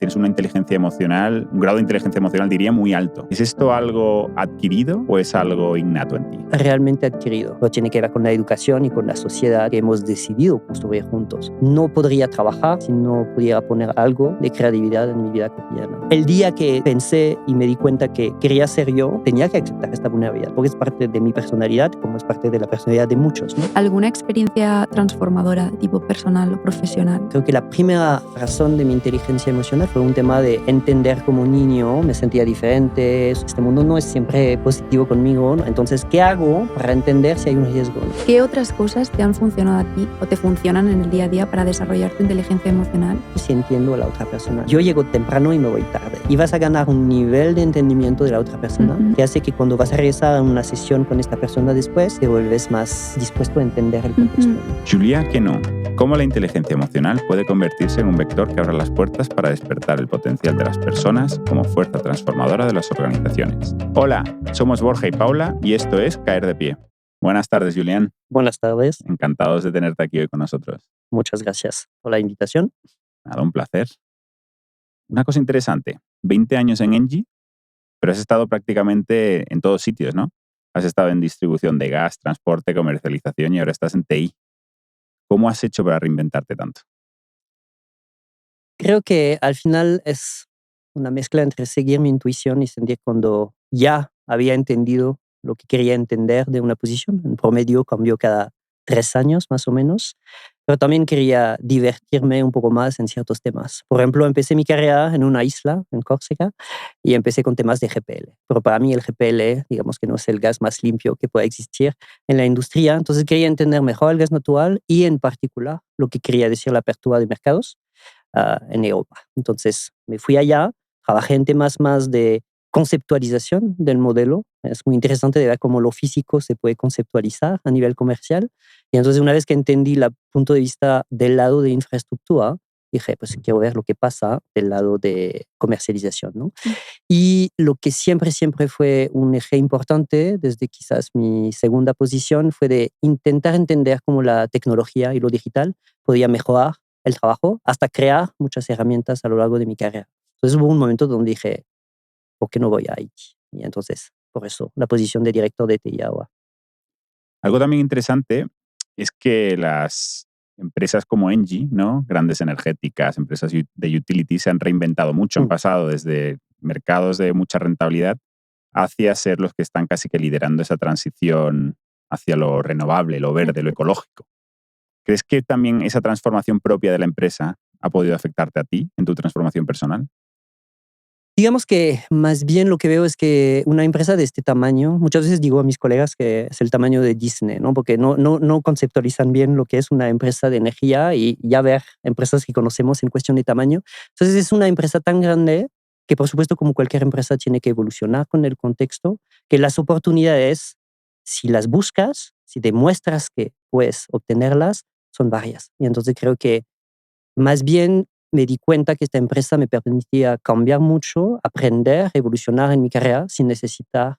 tienes una inteligencia emocional, un grado de inteligencia emocional diría muy alto. ¿Es esto algo adquirido o es algo innato en ti? Realmente adquirido. Lo tiene que ver con la educación y con la sociedad que hemos decidido construir juntos. No podría trabajar si no pudiera poner algo de creatividad en mi vida cotidiana. El día que pensé y me di cuenta que quería ser yo, tenía que aceptar esta vulnerabilidad, porque es parte de mi personalidad, como es parte de la personalidad de muchos, ¿no? ¿Alguna experiencia transformadora, tipo personal o profesional? Creo que la primera razón de mi inteligencia emocional fue un tema de entender como niño, me sentía diferente, este mundo no es siempre positivo conmigo, ¿no? Entonces, ¿qué hago para entender si hay un riesgo? ¿Qué otras cosas te han funcionado a ti o te funcionan en el día a día para desarrollar tu inteligencia emocional? Si entiendo a la otra persona. Yo llego temprano y me voy tarde. Y vas a ganar un nivel de entendimiento de la otra persona que hace que cuando vas a regresar a una sesión con esta persona después, te vuelves más dispuesto a entender el contexto. Julia, que no. ¿Cómo la inteligencia emocional puede convertirse en un vector que abra las puertas para despertar el potencial de las personas como fuerza transformadora de las organizaciones? Hola, somos Borja y Paula y esto es Caer de Pie. Buenas tardes, Julián. Buenas tardes. Encantados de tenerte aquí hoy con nosotros. Muchas gracias por la invitación. Nada, un placer. Una cosa interesante, 20 años en Engie, pero has estado prácticamente en todos sitios, ¿no? Has estado en distribución de gas, transporte, comercialización y ahora estás en TI. ¿Cómo has hecho para reinventarte tanto? Creo que al final es una mezcla entre seguir mi intuición y sentir cuando ya había entendido lo que quería entender de una posición. En promedio cambió cada 3 años más o menos, pero también quería divertirme un poco más en ciertos temas. Por ejemplo, empecé mi carrera en una isla, en Córcega, y empecé con temas de GPL. Pero para mí el GPL, digamos que no es el gas más limpio que pueda existir en la industria. Entonces quería entender mejor el gas natural y en particular lo que quería decir la apertura de mercados en Europa. Entonces me fui allá, trabajé en temas más de conceptualización del modelo. Es muy interesante de ver cómo lo físico se puede conceptualizar a nivel comercial. Y entonces una vez que entendí el punto de vista del lado de infraestructura, dije, pues quiero ver lo que pasa del lado de comercialización, ¿no? Y lo que siempre fue un eje importante desde quizás mi segunda posición fue de intentar entender cómo la tecnología y lo digital podía mejorar el trabajo hasta crear muchas herramientas a lo largo de mi carrera. Entonces hubo un momento donde dije, ¿por qué no voy a Haití? Y entonces, por eso, la posición de director de TI ahora. Algo también interesante es que las empresas como Engie, ¿no? Grandes energéticas, empresas de utility, se han reinventado mucho, han pasado desde mercados de mucha rentabilidad hacia ser los que están casi que liderando esa transición hacia lo renovable, lo verde, lo ecológico. ¿Crees que también esa transformación propia de la empresa ha podido afectarte a ti en tu transformación personal? Digamos que más bien lo que veo es que una empresa de este tamaño, muchas veces digo a mis colegas que es el tamaño de Disney, ¿no? Porque no conceptualizan bien lo que es una empresa de energía y ya ver empresas que conocemos en cuestión de tamaño. Entonces es una empresa tan grande que por supuesto como cualquier empresa tiene que evolucionar con el contexto, que las oportunidades, si las buscas, si demuestras que puedes obtenerlas, son varias. Y entonces creo que más bien me di cuenta que esta empresa me permitía cambiar mucho, aprender, evolucionar en mi carrera sin necesitar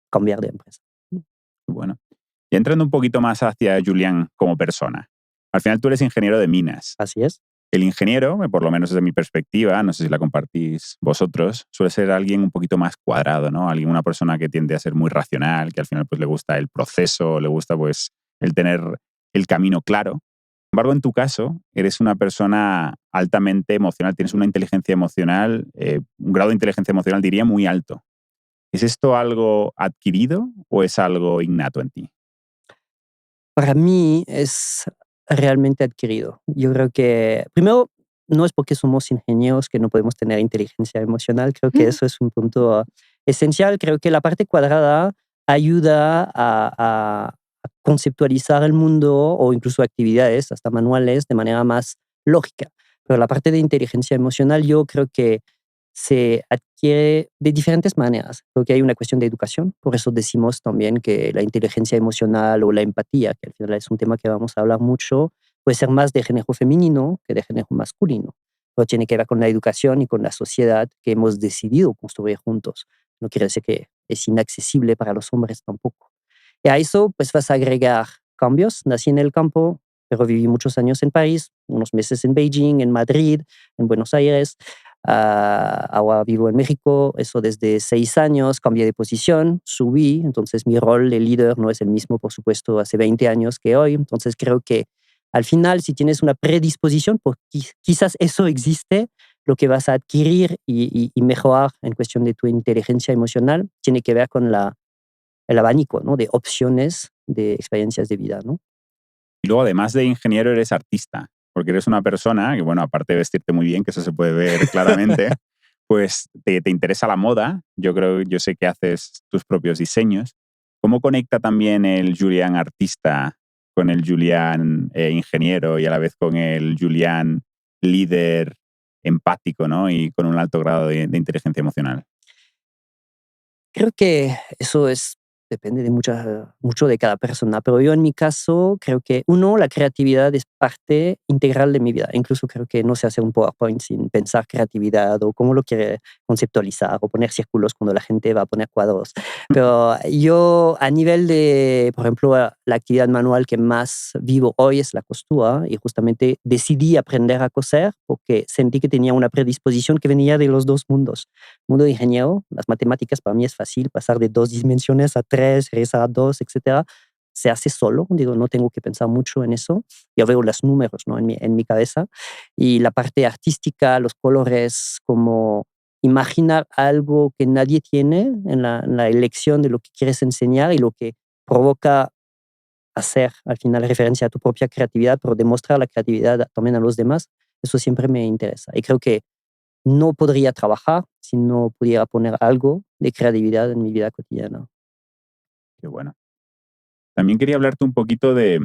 cambiar de empresa. Bueno, y entrando un poquito más hacia Julián como persona. Al final tú eres ingeniero de minas. Así es. El ingeniero, por lo menos desde mi perspectiva, no sé si la compartís vosotros, suele ser alguien un poquito más cuadrado, ¿no? Una persona que tiende a ser muy racional, que al final pues le gusta el proceso, le gusta pues el tener el camino claro. Sin embargo, en tu caso, eres una persona altamente emocional, tienes una inteligencia emocional, un grado de inteligencia emocional diría muy alto. ¿Es esto algo adquirido o es algo innato en ti? Para mí es realmente adquirido. Yo creo que, primero, no es porque somos ingenieros que no podemos tener inteligencia emocional. Creo que eso es un punto esencial. Creo que la parte cuadrada ayuda a conceptualizar el mundo o incluso actividades, hasta manuales, de manera más lógica. Pero la parte de inteligencia emocional yo creo que se adquiere de diferentes maneras. Creo que hay una cuestión de educación, por eso decimos también que la inteligencia emocional o la empatía, que al final es un tema que vamos a hablar mucho, puede ser más de género femenino que de género masculino. Pero tiene que ver con la educación y con la sociedad que hemos decidido construir juntos. No quiere decir que es inaccesible para los hombres tampoco. Y a eso pues vas a agregar cambios. Nací en el campo, pero viví muchos años en París, unos meses en Beijing, en Madrid, en Buenos Aires. Ahora vivo en México, eso desde 6 años, cambié de posición, subí, entonces mi rol de líder no es el mismo, por supuesto, hace 20 años que hoy. Entonces creo que al final, si tienes una predisposición, pues quizás eso existe, lo que vas a adquirir y mejorar en cuestión de tu inteligencia emocional tiene que ver con el abanico, ¿no? De opciones, de experiencias de vida, ¿no? Y luego, además de ingeniero, eres artista, porque eres una persona que, bueno, aparte de vestirte muy bien, que eso se puede ver claramente, pues te interesa la moda. Yo sé que haces tus propios diseños. ¿Cómo conecta también el Julián artista con el Julián ingeniero y a la vez con el Julián líder empático, ¿no? Y con un alto grado de inteligencia emocional? Creo que eso depende de mucho de cada persona, pero yo en mi caso creo que uno, la creatividad es parte integral de mi vida. Incluso creo que no sé hacer un PowerPoint sin pensar creatividad o cómo lo quiere conceptualizar o poner círculos cuando la gente va a poner cuadros. Pero yo a nivel de, por ejemplo, la actividad manual que más vivo hoy es la costura y justamente decidí aprender a coser porque sentí que tenía una predisposición que venía de los dos mundos mundo de ingeniero, las matemáticas para mí es fácil, pasar de 2 dimensiones a tres, regresar a dos, etcétera. Se hace solo, digo, no tengo que pensar mucho en eso. Yo veo los números, ¿no? En mi cabeza. Y la parte artística, los colores, como imaginar algo que nadie tiene en la elección de lo que quieres enseñar y lo que provoca hacer al final referencia a tu propia creatividad, pero demostrar la creatividad también a los demás, eso siempre me interesa. Y creo que no podría trabajar si no pudiera poner algo de creatividad en mi vida cotidiana. Qué bueno. También quería hablarte un poquito de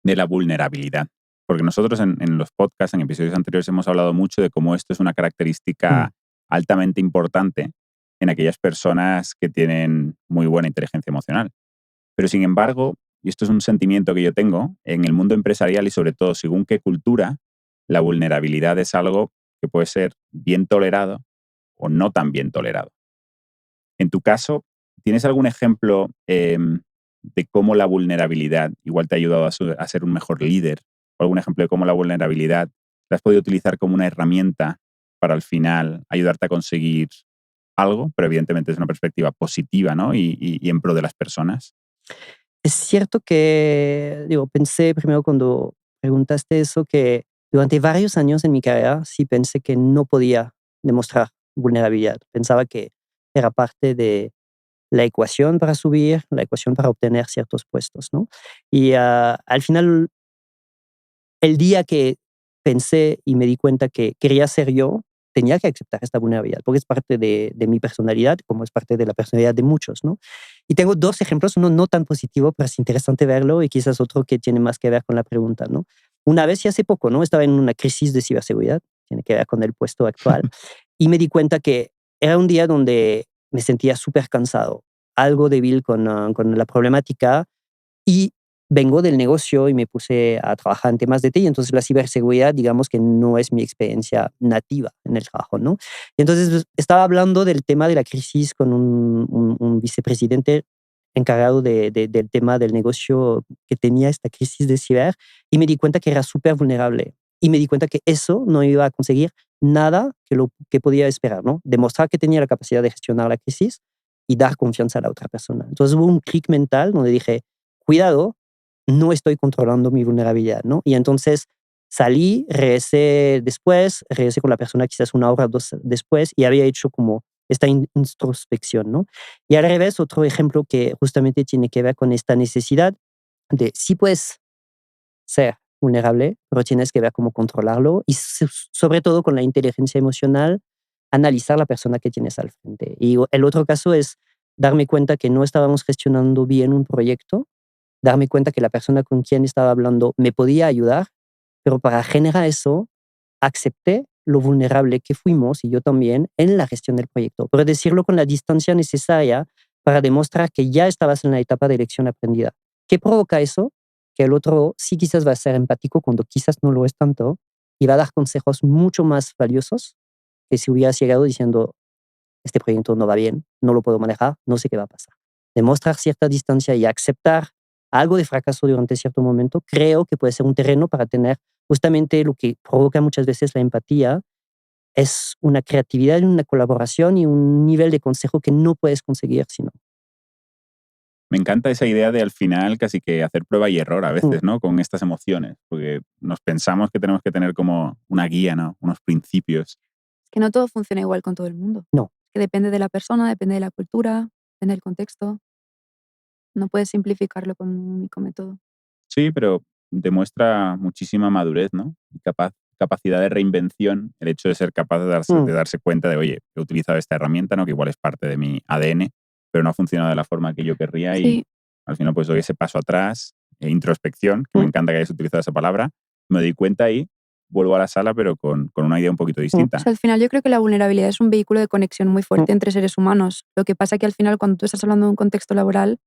la vulnerabilidad, porque nosotros en los podcasts, en episodios anteriores, hemos hablado mucho de cómo esto es una Mm. característica altamente importante en aquellas personas que tienen muy buena inteligencia emocional. Pero sin embargo, y esto es un sentimiento que yo tengo, en el mundo empresarial y sobre todo según qué cultura, la vulnerabilidad es algo que puede ser bien tolerado o no tan bien tolerado. En tu caso, ¿tienes algún ejemplo de cómo la vulnerabilidad igual te ha ayudado a ser un mejor líder? ¿O algún ejemplo de cómo la vulnerabilidad la has podido utilizar como una herramienta para al final ayudarte a conseguir algo, pero evidentemente es una perspectiva positiva, ¿no? Y en pro de las personas? Es cierto que, digo, pensé primero cuando preguntaste eso, que durante varios años en mi carrera sí pensé que no podía demostrar vulnerabilidad. Pensaba que era parte de la ecuación para subir, la ecuación para obtener ciertos puestos, ¿no? Y al final el día que pensé y me di cuenta que quería ser yo, tenía que aceptar esta vulnerabilidad, porque es parte de mi personalidad, como es parte de la personalidad de muchos, ¿no? Y tengo dos ejemplos, uno no tan positivo, pero es interesante verlo, y quizás otro que tiene más que ver con la pregunta, ¿no? Una vez y hace poco, ¿no? Estaba en una crisis de ciberseguridad, tiene que ver con el puesto actual, y me di cuenta que era un día donde me sentía súper cansado, algo débil con la problemática, y vengo del negocio y me puse a trabajar en temas de TI, entonces la ciberseguridad, digamos que no es mi experiencia nativa en el trabajo, ¿no? Y entonces pues, estaba hablando del tema de la crisis con un vicepresidente encargado del tema del negocio que tenía esta crisis de ciber y me di cuenta que era súper vulnerable y me di cuenta que eso no iba a conseguir nada que podía esperar, ¿no? Demostrar que tenía la capacidad de gestionar la crisis y dar confianza a la otra persona. Entonces hubo un clic mental donde dije, cuidado, no estoy controlando mi vulnerabilidad, ¿no? Y entonces salí, regresé con la persona quizás una hora o dos después y había hecho como esta introspección, ¿no? Y al revés, otro ejemplo que justamente tiene que ver con esta necesidad de sí puedes ser vulnerable, pero tienes que ver cómo controlarlo y sobre todo con la inteligencia emocional, analizar la persona que tienes al frente. Y el otro caso es darme cuenta que no estábamos gestionando bien un proyecto, darme cuenta que la persona con quien estaba hablando me podía ayudar, pero para generar eso, acepté lo vulnerable que fuimos, y yo también, en la gestión del proyecto, pero decirlo con la distancia necesaria para demostrar que ya estabas en la etapa de lección aprendida. ¿Qué provoca eso? Que el otro sí quizás va a ser empático cuando quizás no lo es tanto y va a dar consejos mucho más valiosos que si hubieras llegado diciendo, este proyecto no va bien, no lo puedo manejar, no sé qué va a pasar. Demostrar cierta distancia y aceptar algo de fracaso durante cierto momento, creo que puede ser un terreno para tener justamente lo que provoca muchas veces la empatía es una creatividad, una colaboración y un nivel de consejo que no puedes conseguir si no. Me encanta esa idea de al final casi que hacer prueba y error a Mm. veces, ¿no? Con estas emociones, porque nos pensamos que tenemos que tener como una guía, ¿no? Unos principios. Que no todo funciona igual con todo el mundo. No. Que depende de la persona, depende de la cultura, depende del contexto. No puedes simplificarlo con un único método. Sí, pero demuestra muchísima madurez, ¿no? Y capacidad de reinvención, el hecho de ser capaz de darse cuenta de, oye, he utilizado esta herramienta, ¿no? Que igual es parte de mi ADN, pero no ha funcionado de la forma que yo querría y Sí. al final pues doy ese paso atrás, introspección, que me encanta que hayas utilizado esa palabra, me doy cuenta y vuelvo a la sala, pero con una idea un poquito O distinta. sea, al final yo creo que la vulnerabilidad es un vehículo de conexión muy fuerte entre seres humanos. Lo que pasa que al final cuando tú estás hablando de un contexto laboral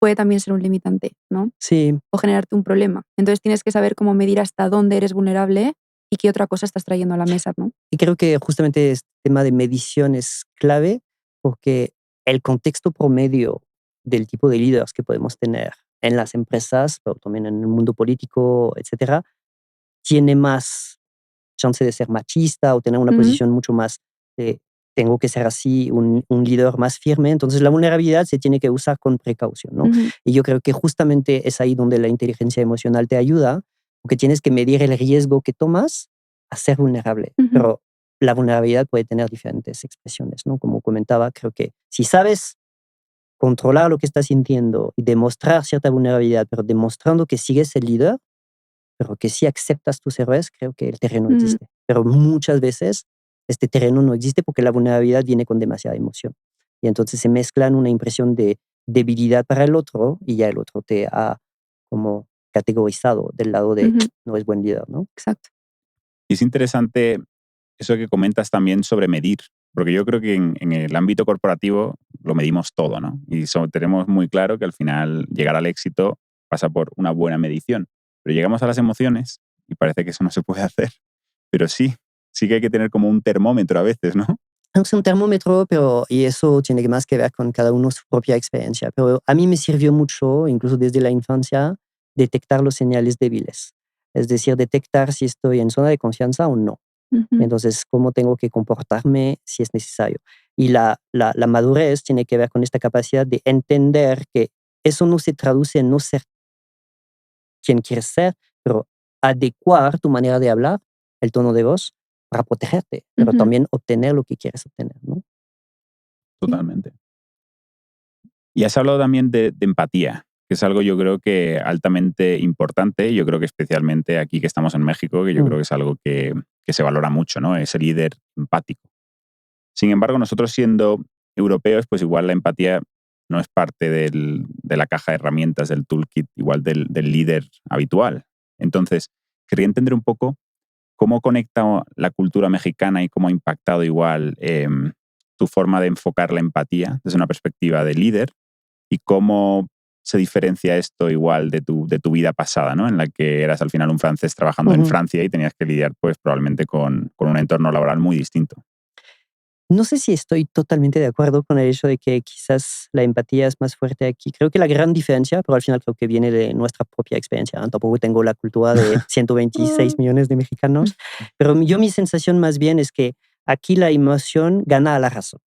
puede también ser un limitante, ¿no? Sí, O generarte un problema. Entonces tienes que saber cómo medir hasta dónde eres vulnerable y qué otra cosa estás trayendo a la mesa, ¿no? y creo que justamente este tema de medición es clave porque el contexto promedio del tipo de líderes que podemos tener en las empresas, pero también en el mundo político, etcétera, tiene más chance de ser machista o tener una Ujú, posición mucho más de tengo que ser así, un líder más firme. Entonces la vulnerabilidad se tiene que usar con precaución, ¿no? ujú, Y yo creo que justamente es ahí donde la inteligencia emocional te ayuda, porque tienes que medir el riesgo que tomas a ser vulnerable. ujú, Pero la vulnerabilidad puede tener diferentes expresiones, ¿no? Como comentaba, creo que si sabes controlar lo que estás sintiendo y demostrar cierta vulnerabilidad, pero demostrando que sigues el líder, pero que si aceptas tus errores, creo que el terreno mm, existe. Pero muchas veces este terreno no existe porque la vulnerabilidad viene con demasiada emoción. Y entonces se mezclan una impresión de debilidad para el otro y ya el otro te ha como categorizado del lado de ujú, no es buen líder, ¿no? exacto. Y es interesante eso que comentas también sobre medir, porque yo creo que en el ámbito corporativo lo medimos todo, ¿no? Y tenemos muy claro que al final llegar al éxito pasa por una buena medición. Pero llegamos a las emociones y parece que eso no se puede hacer. Pero sí que hay que tener como un termómetro a veces, ¿no? Es un termómetro, pero y eso tiene más que ver con cada uno su propia experiencia. Pero a mí me sirvió mucho, incluso desde la infancia, detectar los señales débiles. Es decir, detectar si estoy en zona de confianza o no. Ujú, Entonces, cómo tengo que comportarme si es necesario. Y la madurez tiene que ver con esta capacidad de entender que eso no se traduce en no ser quien quieres ser, pero adecuar tu manera de hablar, el tono de voz, para protegerte, pero ujú, también obtener lo que quieres obtener, ¿no? sí, Totalmente. Y has hablado también de empatía, que es algo yo creo que altamente importante, yo creo que especialmente aquí que estamos en México, que yo Mm, creo que es algo que se valora mucho, ¿no? Ese líder empático. Sin embargo, nosotros siendo europeos, pues igual la empatía no es parte de la caja de herramientas, del toolkit, igual del líder habitual. Entonces, quería entender un poco cómo conecta la cultura mexicana y cómo ha impactado igual tu forma de enfocar la empatía desde una perspectiva de líder y cómo se diferencia esto igual de tu vida pasada, ¿no? En la que eras al final un francés trabajando en ujú. Francia y tenías que lidiar pues probablemente con un entorno laboral muy distinto. No sé si estoy totalmente de acuerdo con el hecho de que quizás la empatía es más fuerte aquí. Creo que la gran diferencia, pero al final creo que viene de nuestra propia experiencia, ¿no? Tampoco tengo la cultura de 126 millones de mexicanos, pero mi sensación más bien es que aquí la emoción gana a la razón.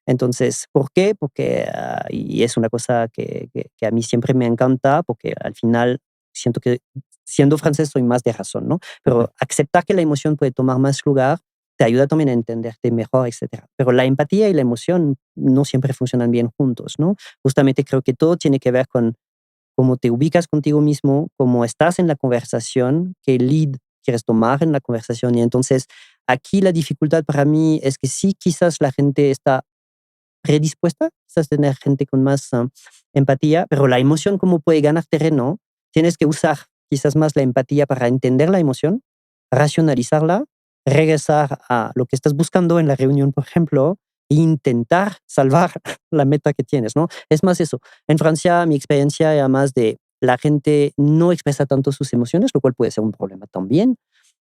Entonces, ¿por qué? Porque, y es una cosa que a mí siempre me encanta, porque al final siento que siendo francés soy más de razón, ¿no? Pero aceptar que la emoción puede tomar más lugar te ayuda también a entenderte mejor, etcétera. Pero la empatía y la emoción no siempre funcionan bien juntos, ¿no? Justamente creo que todo tiene que ver con cómo te ubicas contigo mismo, cómo estás en la conversación, qué lead quieres tomar en la conversación. Y entonces, aquí la dificultad para mí es que sí, quizás la gente está predispuesta, quizás tener gente con más empatía, pero la emoción, cómo puede ganar terreno, tienes que usar quizás más la empatía para entender la emoción, racionalizarla, regresar a lo que estás buscando en la reunión, por ejemplo, e intentar salvar la meta que tienes, ¿no? Es más eso. En Francia, mi experiencia era más de la gente no expresa tanto sus emociones, lo cual puede ser un problema también,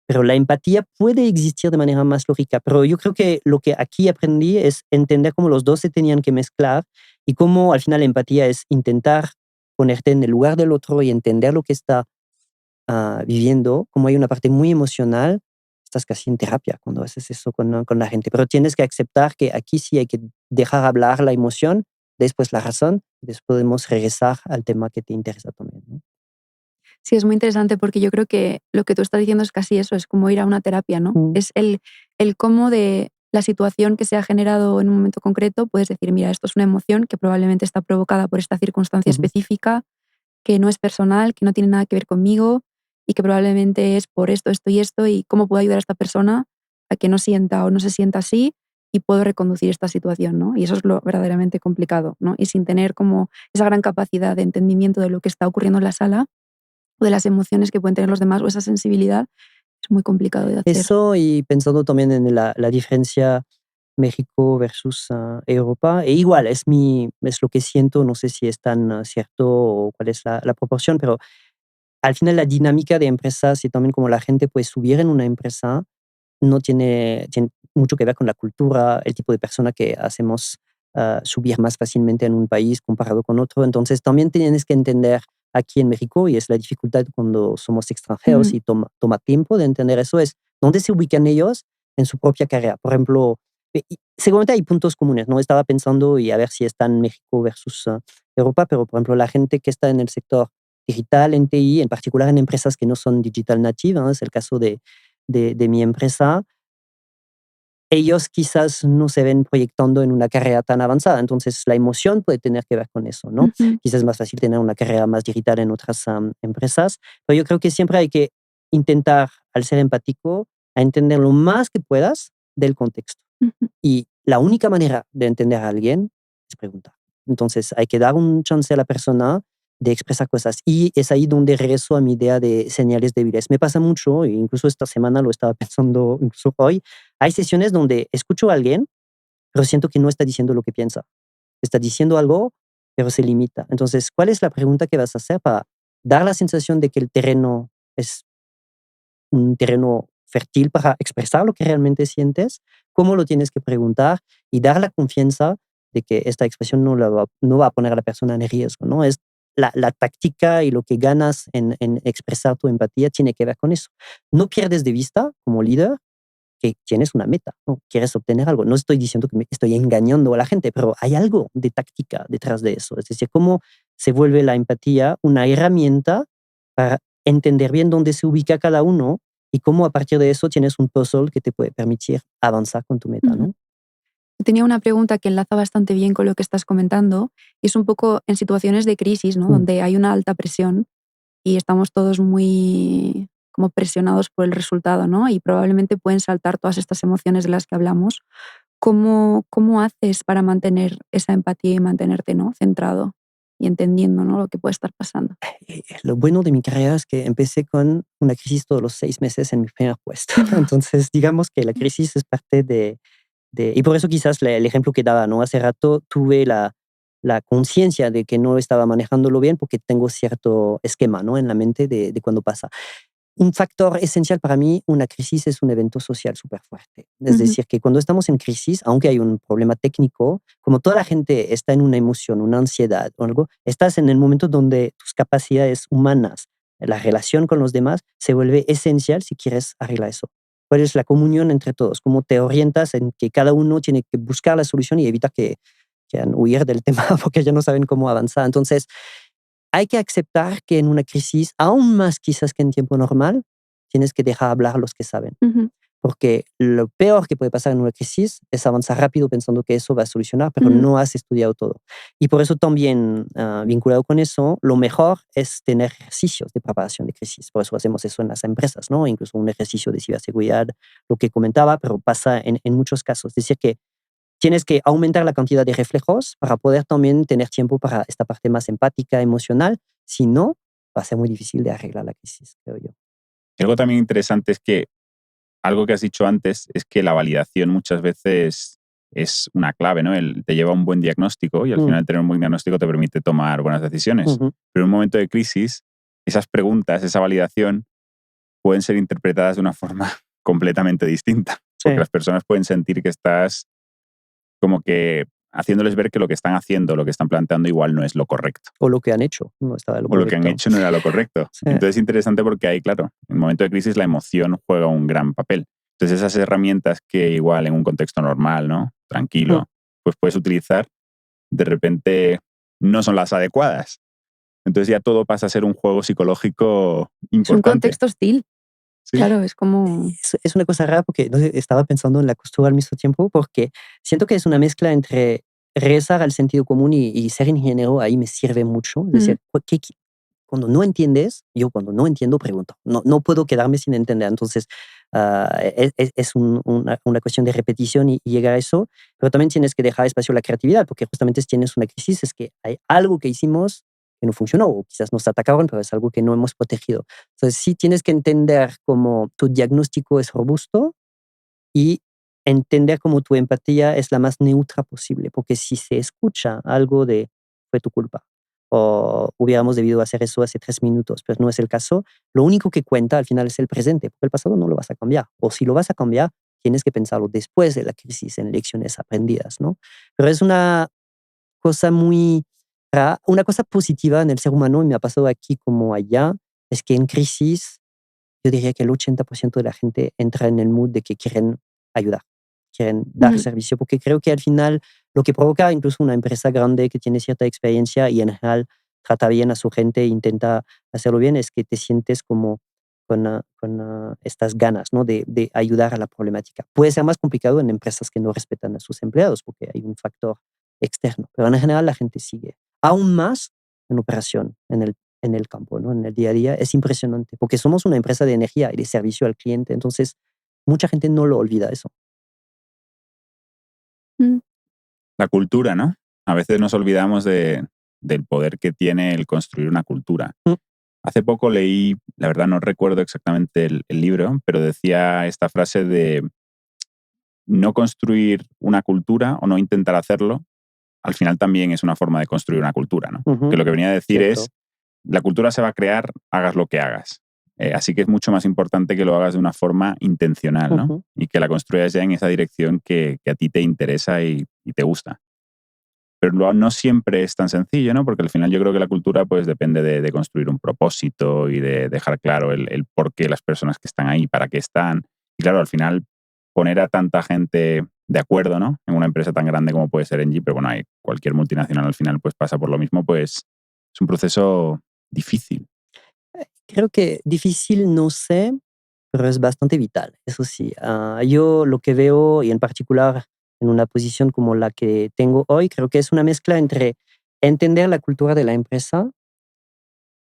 pero la empatía puede existir de manera más lógica. Pero yo creo que lo que aquí aprendí es entender cómo los dos se tenían que mezclar y cómo al final la empatía es intentar ponerte en el lugar del otro y entender lo que está viviendo, como hay una parte muy emocional, estás casi en terapia cuando haces eso con la gente. Pero tienes que aceptar que aquí sí hay que dejar hablar la emoción, después la razón, y después podemos regresar al tema que te interesa también, ¿no? Sí, es muy interesante porque yo creo que lo que tú estás diciendo es casi eso, es como ir a una terapia, ¿no? Mm, Es el cómo de la situación que se ha generado en un momento concreto, puedes decir, mira, esto es una emoción que probablemente está provocada por esta circunstancia ujú. específica, que no es personal, que no tiene nada que ver conmigo y que probablemente es por esto, esto y esto, y cómo puedo ayudar a esta persona a que no sienta o no se sienta así y puedo reconducir esta situación, ¿no? Y eso es lo verdaderamente complicado, ¿no? Y sin tener como esa gran capacidad de entendimiento de lo que está ocurriendo en la sala o de las emociones que pueden tener los demás o esa sensibilidad, es muy complicado de hacer. Eso y pensando también en la diferencia México versus Europa, e igual es lo que siento, no sé si es tan cierto o cuál es la proporción, pero al final la dinámica de empresas y también como la gente puede subir en una empresa no tiene mucho que ver con la cultura, el tipo de persona que hacemos subir más fácilmente en un país comparado con otro. Entonces también tienes que entender aquí en México, y es la dificultad cuando somos extranjeros Ujú, y toma tiempo de entender eso, es dónde se ubican ellos en su propia carrera. Por ejemplo, y seguramente hay puntos comunes, ¿no? Estaba pensando y a ver si está en México versus Europa, pero por ejemplo la gente que está en el sector digital, en TI, en particular en empresas que no son digital native, ¿no? Es el caso de mi empresa, ellos quizás no se ven proyectando en una carrera tan avanzada. Entonces, la emoción puede tener que ver con eso, ¿no? ujú, Quizás es más fácil tener una carrera más digital en otras empresas, pero yo creo que siempre hay que intentar, al ser empático, a entender lo más que puedas del contexto. ujú, Y la única manera de entender a alguien es preguntar. Entonces, hay que dar un chance a la persona de expresar cosas. Y es ahí donde regreso a mi idea de señales débiles. Me pasa mucho, e incluso esta semana lo estaba pensando, incluso hoy. Hay sesiones donde escucho a alguien, pero siento que no está diciendo lo que piensa. Está diciendo algo, pero se limita. Entonces, ¿cuál es la pregunta que vas a hacer para dar la sensación de que el terreno es un terreno fértil para expresar lo que realmente sientes? ¿Cómo lo tienes que preguntar? Y dar la confianza de que esta expresión no va a poner a la persona en riesgo, ¿no? Es la táctica y lo que ganas en expresar tu empatía tiene que ver con eso. No pierdes de vista como líder que tienes una meta, ¿no? Quieres obtener algo. No estoy diciendo que me estoy engañando a la gente, pero hay algo de táctica detrás de eso. Es decir, cómo se vuelve la empatía una herramienta para entender bien dónde se ubica cada uno y cómo a partir de eso tienes un puzzle que te puede permitir avanzar con tu meta, ujú. ¿no? Tenía una pregunta que enlaza bastante bien con lo que estás comentando, y es un poco en situaciones de crisis, ¿no? Mm. Donde hay una alta presión y estamos todos muy como presionados por el resultado, ¿no? Y probablemente pueden saltar todas estas emociones de las que hablamos. ¿Cómo haces para mantener esa empatía y mantenerte, ¿no? Centrado y entendiendo, ¿no? Lo que puede estar pasando. Lo bueno de mi carrera es que empecé con una crisis todos los 6 meses en mi primer puesto. Entonces, digamos que la crisis es parte y por eso quizás el ejemplo que daba, ¿no? Hace rato tuve la conciencia de que no estaba manejándolo bien porque tengo cierto esquema, ¿no? En la mente de cuando pasa. Un factor esencial para mí, una crisis es un evento social súper fuerte. Es Ujú, decir, que cuando estamos en crisis, aunque hay un problema técnico, como toda la gente está en una emoción, una ansiedad o algo, estás en el momento donde tus capacidades humanas, la relación con los demás, se vuelve esencial si quieres arreglar eso. ¿Cuál es la comunión entre todos? ¿Cómo te orientas en que cada uno tiene que buscar la solución y evita que quieran huir del tema porque ya no saben cómo avanzar? Entonces, hay que aceptar que en una crisis, aún más quizás que en tiempo normal, tienes que dejar hablar a los que saben. ujú, Porque lo peor que puede pasar en una crisis es avanzar rápido pensando que eso va a solucionar, pero ujú, no has estudiado todo. Y por eso también, vinculado con eso, lo mejor es tener ejercicios de preparación de crisis. Por eso hacemos eso en las empresas, ¿no? Incluso un ejercicio de ciberseguridad, lo que comentaba, pero pasa en muchos casos. Es decir, que tienes que aumentar la cantidad de reflejos para poder también tener tiempo para esta parte más empática, emocional. Si no, va a ser muy difícil de arreglar la crisis, creo yo. Y algo también interesante es que algo que has dicho antes es que la validación muchas veces es una clave, ¿no? Te lleva a un buen diagnóstico y al Mm, final tener un buen diagnóstico te permite tomar buenas decisiones. ujú, Pero en un momento de crisis, esas preguntas, esa validación pueden ser interpretadas de una forma completamente distinta, porque sí. las personas pueden sentir que estás como que haciéndoles ver que lo que están haciendo, lo que están planteando igual no es lo correcto. O lo que han hecho, no estaba lo O lo que han correcto. hecho no era lo correcto. Sí. Entonces es interesante porque ahí, claro, en el momento de crisis la emoción juega un gran papel. Entonces esas herramientas que igual en un contexto normal, ¿no? Tranquilo, pues puedes utilizar, de repente no son las adecuadas. Entonces ya todo pasa a ser un juego psicológico Es un importante. contexto hostil. Sí. Claro, es como... Es una cosa rara porque no sé, estaba pensando en la costura al mismo tiempo porque siento que es una mezcla entre regresar al sentido común y ser ingeniero ahí me sirve mucho. Es decir, cuando no entiendes, yo cuando no entiendo pregunto. No puedo quedarme sin entender. Entonces es una cuestión de repetición y llegar a eso, pero también tienes que dejar espacio a la creatividad porque justamente si tienes una crisis es que hay algo que hicimos que no funcionó o quizás nos atacaron, pero es algo que no hemos protegido. Entonces sí tienes que entender cómo tu diagnóstico es robusto y entender cómo tu empatía es la más neutra posible, porque si se escucha algo de fue tu culpa o hubiéramos debido hacer eso hace 3 minutos, pero no es el caso, lo único que cuenta al final es el presente, porque el pasado no lo vas a cambiar. O si lo vas a cambiar, tienes que pensarlo después de la crisis en lecciones aprendidas, ¿no? Pero es una cosa muy rara, una cosa positiva en el ser humano, y me ha pasado aquí como allá, es que en crisis yo diría que el 80% de la gente entra en el mood de que quieren ayudar, quieren dar servicio, porque creo que al final lo que provoca incluso una empresa grande que tiene cierta experiencia y en general trata bien a su gente e intenta hacerlo bien, es que te sientes como con estas ganas, ¿no? de ayudar a la problemática. Puede ser más complicado en empresas que no respetan a sus empleados porque hay un factor externo, pero en general la gente sigue. Aún más en operación, en el campo, ¿no? En el día a día, es impresionante, porque somos una empresa de energía y de servicio al cliente, entonces mucha gente no lo olvida eso. La cultura, ¿no? A veces nos olvidamos del poder que tiene el construir una cultura. Mm. Hace poco leí, la verdad no recuerdo exactamente el libro, pero decía esta frase de no construir una cultura o no intentar hacerlo, al final también es una forma de construir una cultura, ¿no? Ujú. Que lo que venía a decir Cierto. es, la cultura se va a crear, hagas lo que hagas. Así que es mucho más importante que lo hagas de una forma intencional, ¿no? Ujú. Y que la construyas ya en esa dirección que a ti te interesa y te gusta. Pero no siempre es tan sencillo, ¿no? Porque al final yo creo que la cultura pues depende de construir un propósito y de dejar claro el por qué las personas que están ahí, para qué están. Y claro, al final poner a tanta gente de acuerdo, ¿no? En una empresa tan grande como puede ser Engie, pero bueno, hay cualquier multinacional al final pues pasa por lo mismo, pues es un proceso difícil. Creo que difícil, no sé, pero es bastante vital, eso sí. Yo lo que veo, y en particular en una posición como la que tengo hoy, creo que es una mezcla entre entender la cultura de la empresa,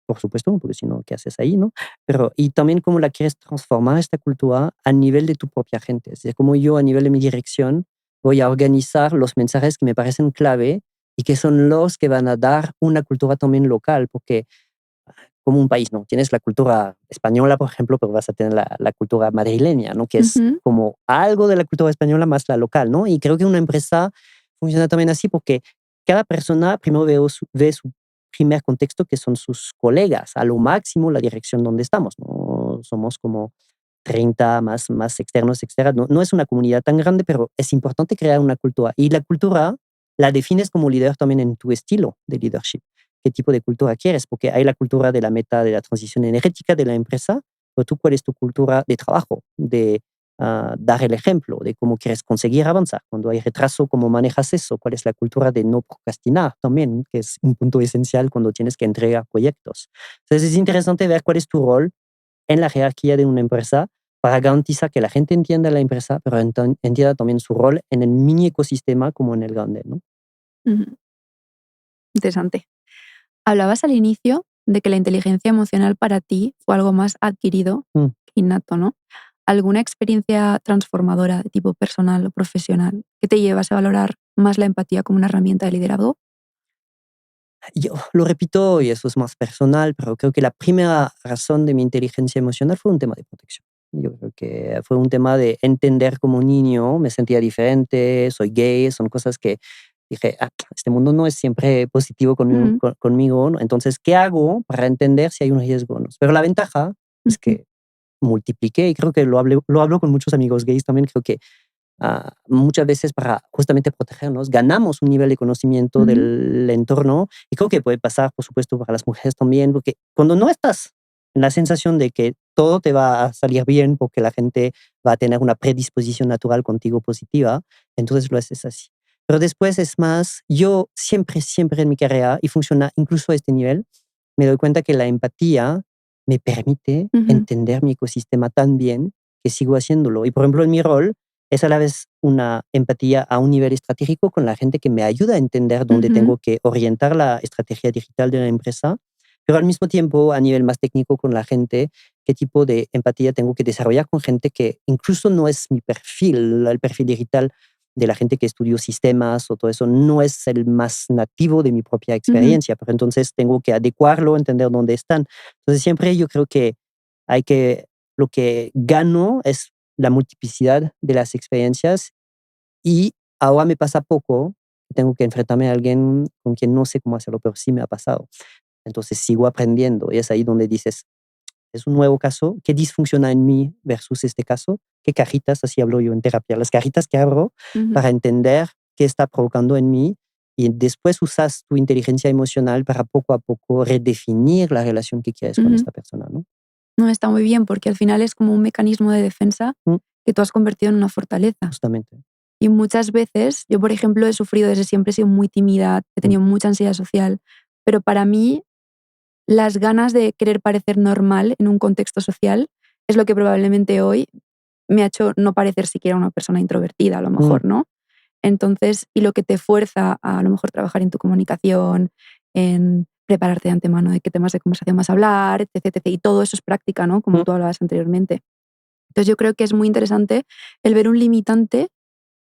por supuesto, porque si no, ¿qué haces ahí, no? Pero, y también cómo la quieres transformar esta cultura a nivel de tu propia gente. Es decir, como yo a nivel de mi dirección voy a organizar los mensajes que me parecen clave y que son los que van a dar una cultura también local, porque como un país, ¿no? Tienes la cultura española, por ejemplo, pero vas a tener la cultura madrileña, ¿no? Que es como algo de la cultura española más la local, ¿no? Y creo que una empresa funciona también así porque cada persona primero ve su primer contexto, que son sus colegas, a lo máximo la dirección donde estamos, ¿no? Somos como 30 más externos, externas. No es una comunidad tan grande, pero es importante crear una cultura. Y la cultura la defines como líder también en tu estilo de leadership. ¿Qué tipo de cultura quieres? Porque hay la cultura de la meta de la transición energética de la empresa, pero tú, ¿cuál es tu cultura de trabajo? De dar el ejemplo, de cómo quieres conseguir avanzar. Cuando hay retraso, ¿cómo manejas eso? ¿Cuál es la cultura de no procrastinar también? Que es un punto esencial cuando tienes que entregar proyectos. Entonces es interesante ver cuál es tu rol en la jerarquía de una empresa para garantizar que la gente entienda la empresa, pero entienda también su rol en el mini ecosistema como en el grande, ¿no? Interesante. Hablabas al inicio de que la inteligencia emocional para ti fue algo más adquirido que innato, ¿no? ¿Alguna experiencia transformadora de tipo personal o profesional que te llevas a valorar más la empatía como una herramienta de liderazgo? Yo lo repito, y eso es más personal, pero creo que la primera razón de mi inteligencia emocional fue un tema de protección. Yo creo que fue un tema de entender como niño, me sentía diferente, soy gay, son cosas que dije, este mundo no es siempre positivo conmigo, ¿no? Entonces, ¿qué hago para entender si hay un riesgo, ¿no? Pero la ventaja es que multipliqué, y creo que lo hablo con muchos amigos gays también, creo que muchas veces para justamente protegernos, ganamos un nivel de conocimiento del entorno y creo que puede pasar, por supuesto, para las mujeres también, porque cuando no estás en la sensación de que todo te va a salir bien porque la gente va a tener una predisposición natural contigo positiva, entonces lo haces así. Pero después es más, yo siempre en mi carrera, y funciona incluso a este nivel, me doy cuenta que la empatía me permite Ujú, entender mi ecosistema tan bien que sigo haciéndolo. Y por ejemplo, en mi rol es a la vez una empatía a un nivel estratégico con la gente que me ayuda a entender dónde ujú, tengo que orientar la estrategia digital de la empresa, pero al mismo tiempo a nivel más técnico con la gente, qué tipo de empatía tengo que desarrollar con gente que incluso no es mi perfil, el perfil digital de la gente que estudió sistemas o todo eso no es el más nativo de mi propia ujú. experiencia, pero entonces tengo que adecuarlo, entender dónde están. Entonces siempre yo creo que hay que, lo que gano es la multiplicidad de las experiencias y ahora me pasa poco, tengo que enfrentarme a alguien con quien no sé cómo hacerlo, pero sí me ha pasado. Entonces sigo aprendiendo y es ahí donde dices, es un nuevo caso, ¿qué disfunciona en mí versus este caso? ¿Qué cajitas, así hablo yo en terapia, las cajitas que abro Ujú. para entender qué está provocando en mí y después usas tu inteligencia emocional para poco a poco redefinir la relación que quieres con Ujú. esta persona, ¿no? No, está muy bien, porque al final es como un mecanismo de defensa Mm, que tú has convertido en una fortaleza. justamente. Y muchas veces, yo por ejemplo he sufrido desde siempre, he sido muy tímida, he Mm, tenido mucha ansiedad social, pero para mí las ganas de querer parecer normal en un contexto social es lo que probablemente hoy me ha hecho no parecer siquiera una persona introvertida, a lo mm, mejor, ¿no? Entonces, y lo que te fuerza a lo mejor trabajar en tu comunicación, en prepararte de antemano de qué temas de conversación vas a hablar, etc, etc. Y todo eso es práctica, ¿no? Como mm, tú hablabas anteriormente. Entonces, yo creo que es muy interesante el ver un limitante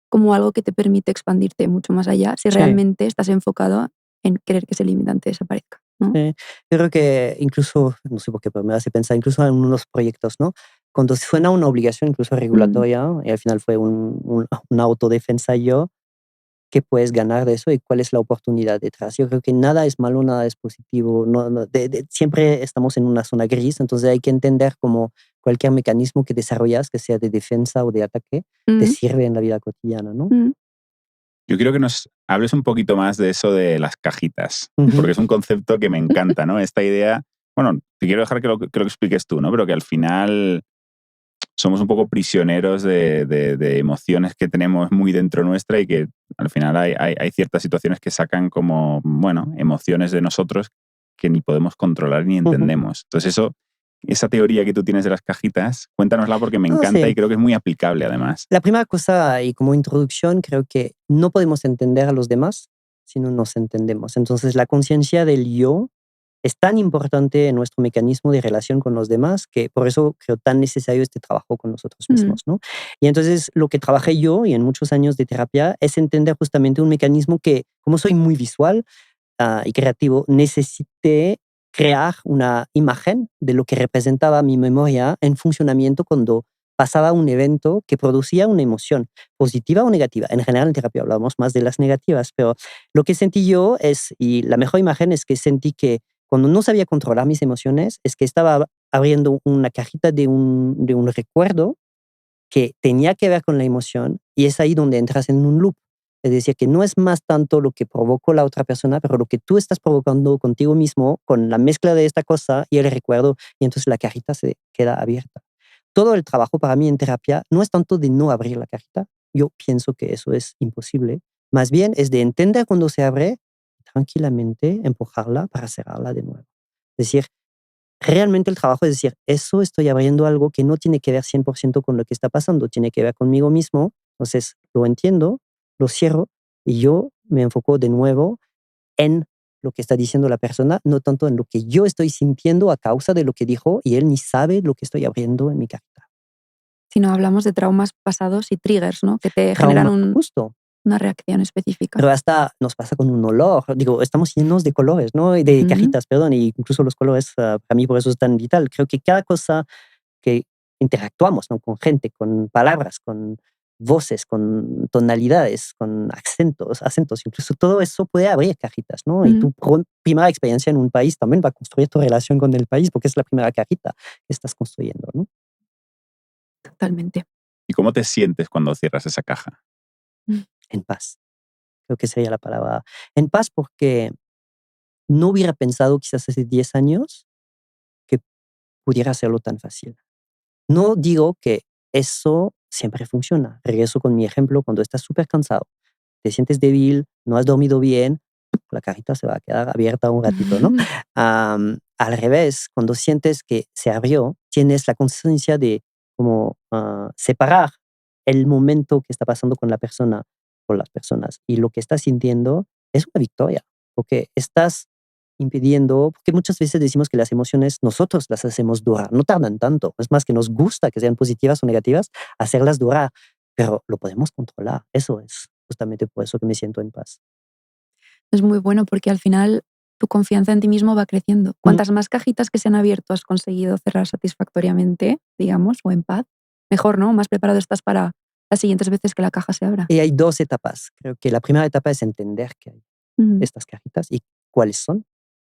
como algo que te permite expandirte mucho más allá, si sí. realmente estás enfocado en querer que ese limitante desaparezca, ¿no? Yo creo que incluso, no sé por qué, pero me hace pensar, incluso en unos proyectos, ¿no? Cuando suena una obligación, incluso Mm, regulatoria, y al final fue una autodefensa yo, ¿qué puedes ganar de eso y cuál es la oportunidad detrás? Yo creo que nada es malo, nada es positivo, siempre estamos en una zona gris, entonces hay que entender cómo cualquier mecanismo que desarrollas, que sea de defensa o de ataque, te mm, sirve en la vida cotidiana, ¿no? mm, Yo quiero que nos hables un poquito más de eso de las cajitas, Ujú, porque es un concepto que me encanta, ¿no? Esta idea, bueno, te quiero dejar que lo expliques tú, ¿no? Pero que al final somos un poco prisioneros de emociones que tenemos muy dentro nuestra y que al final hay ciertas situaciones que sacan como, bueno, emociones de nosotros que ni podemos controlar ni ujú. entendemos. Entonces esa teoría que tú tienes de las cajitas, cuéntanosla porque me No encanta sé. y creo que es muy aplicable además. La primera cosa, y como introducción, creo que no podemos entender a los demás si no nos entendemos. Entonces, la conciencia del yo es tan importante en nuestro mecanismo de relación con los demás que por eso creo tan necesario este trabajo con nosotros mm, mismos, ¿no? Y entonces, lo que trabajé yo y en muchos años de terapia es entender justamente un mecanismo que, como soy muy visual, y creativo, necesité crear una imagen de lo que representaba mi memoria en funcionamiento cuando pasaba un evento que producía una emoción, positiva o negativa. En general en terapia hablamos más de las negativas, pero lo que sentí yo es, y la mejor imagen es que sentí que cuando no sabía controlar mis emociones, es que estaba abriendo una cajita de un recuerdo que tenía que ver con la emoción y es ahí donde entras en un loop. Es decir, que no es más tanto lo que provocó la otra persona, pero lo que tú estás provocando contigo mismo con la mezcla de esta cosa y el recuerdo, y entonces la cajita se queda abierta. Todo el trabajo para mí en terapia no es tanto de no abrir la cajita, yo pienso que eso es imposible, más bien es de entender cuando se abre, tranquilamente empujarla para cerrarla de nuevo. Es decir, realmente el trabajo es decir, eso estoy abriendo algo que no tiene que ver 100% con lo que está pasando, tiene que ver conmigo mismo. Entonces, lo entiendo, lo cierro y yo me enfoco de nuevo en lo que está diciendo la persona, no tanto en lo que yo estoy sintiendo a causa de lo que dijo y él ni sabe lo que estoy abriendo en mi carta. Si no hablamos de traumas pasados y triggers, ¿no? Que te generan Trauma, justo. una reacción específica. Pero hasta nos pasa con un olor. Digo, estamos llenos de colores, ¿no? Y de Ujú. cajitas, perdón, y incluso los colores, para mí por eso es tan vital. Creo que cada cosa que interactuamos, ¿no? Con gente, con palabras, con voces, con tonalidades, con acentos, incluso todo eso puede abrir cajitas, ¿no? Y Ujú. tu primera experiencia en un país también va a construir tu relación con el país porque es la primera cajita que estás construyendo, ¿no? Totalmente. ¿Y cómo te sientes cuando cierras esa caja? En paz. Creo que sería la palabra. En paz porque no hubiera pensado quizás hace 10 años que pudiera hacerlo tan fácil. No digo que eso siempre funciona. Regreso con mi ejemplo, cuando estás súper cansado, te sientes débil, no has dormido bien, la carita se va a quedar abierta un ratito, ¿no? Al revés, cuando sientes que se abrió, tienes la conciencia de como separar el momento que está pasando con la persona o las personas y lo que estás sintiendo es una victoria, porque estás impidiendo, porque muchas veces decimos que las emociones nosotros las hacemos durar, no tardan tanto, es más que nos gusta que sean positivas o negativas, hacerlas durar, pero lo podemos controlar, eso es justamente por eso que me siento en paz. Es muy bueno porque al final tu confianza en ti mismo va creciendo. Mm, Cuantas más cajitas que se han abierto has conseguido cerrar satisfactoriamente, digamos, o en paz, mejor, ¿no? Más preparado estás para las siguientes veces que la caja se abra. Y hay dos etapas, creo que la primera etapa es entender que hay Ujú. estas cajitas y cuáles son.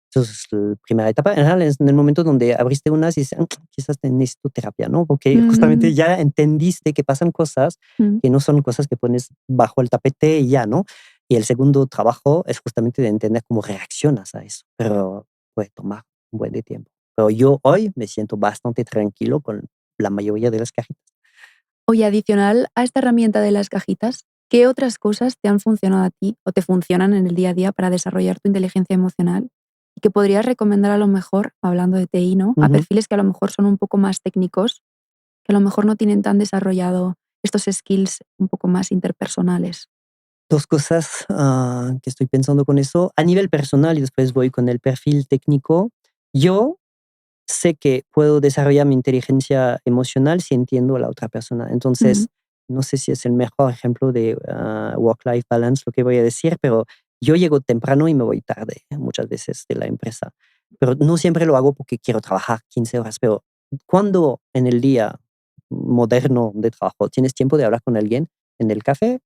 Entonces, la primera etapa, en realidad, es en el momento donde abriste unas y dices: quizás te necesito terapia", ¿no? Porque justamente Mm, ya entendiste que pasan cosas mm. que no son cosas que pones bajo el tapete y ya, ¿no? Y el segundo trabajo es justamente de entender cómo reaccionas a eso, pero puede tomar un buen de tiempo. Pero yo hoy me siento bastante tranquilo con la mayoría de las cajitas. Oye, adicional a esta herramienta de las cajitas, ¿qué otras cosas te han funcionado a ti o te funcionan en el día a día para desarrollar tu inteligencia emocional? Y que podrías recomendar a lo mejor, hablando de TI, ¿no? A Ujú. perfiles que a lo mejor son un poco más técnicos, que a lo mejor no tienen tan desarrollado estos skills un poco más interpersonales. 2 cosas, que estoy pensando con eso. A nivel personal, y después voy con el perfil técnico. Yo sé que puedo desarrollar mi inteligencia emocional si entiendo a la otra persona. Ujú, Entonces, no sé si es el mejor ejemplo de work-life balance lo que voy a decir, pero yo llego temprano y me voy tarde muchas veces de la empresa. Pero no siempre lo hago porque quiero trabajar 15 horas, pero cuando en el día moderno de trabajo tienes tiempo de hablar con alguien en el café,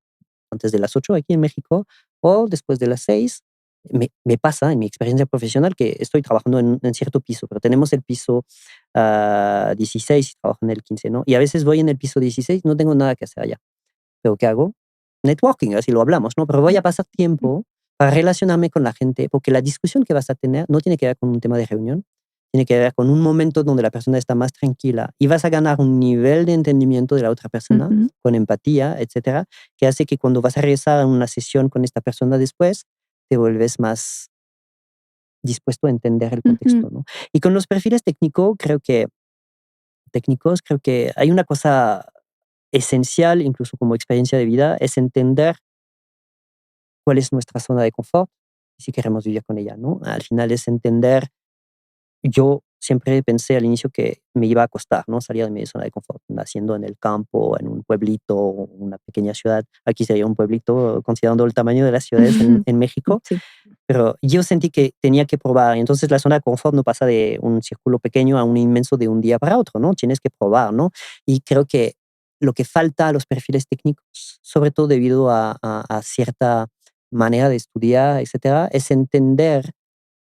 antes de las 8 aquí en México o después de las 6. Me pasa en mi experiencia profesional que estoy trabajando en cierto piso, pero tenemos el piso 16 y trabajo en el 15, ¿no? Y a veces voy en el piso 16, no tengo nada que hacer allá. ¿Pero qué hago? Networking, así lo hablamos, ¿no? Pero voy a pasar ujú, tiempo para relacionarme con la gente, porque la discusión que vas a tener no tiene que ver con un tema de reunión, tiene que ver con un momento donde la persona está más tranquila y vas a ganar un nivel de entendimiento de la otra persona, ujú, con empatía, etcétera, que hace que cuando vas a regresar a una sesión con esta persona después, te vuelves más dispuesto a entender el ujú. contexto, ¿no? Y con los perfiles técnicos, creo que hay una cosa esencial, incluso como experiencia de vida, es entender cuál es nuestra zona de confort y si queremos vivir con ella, ¿no? Al final es entender, yo siempre pensé al inicio que me iba a costar, ¿no? Salir de mi zona de confort, naciendo en el campo, en un pueblito, una pequeña ciudad. Aquí sería un pueblito, considerando el tamaño de las ciudades en México, Sí. pero yo sentí que tenía que probar. Y entonces la zona de confort no pasa de un círculo pequeño a un inmenso de un día para otro, ¿no? Tienes que probar, ¿no? Y creo que lo que falta a los perfiles técnicos, sobre todo debido a cierta manera de estudiar, etcétera, es entender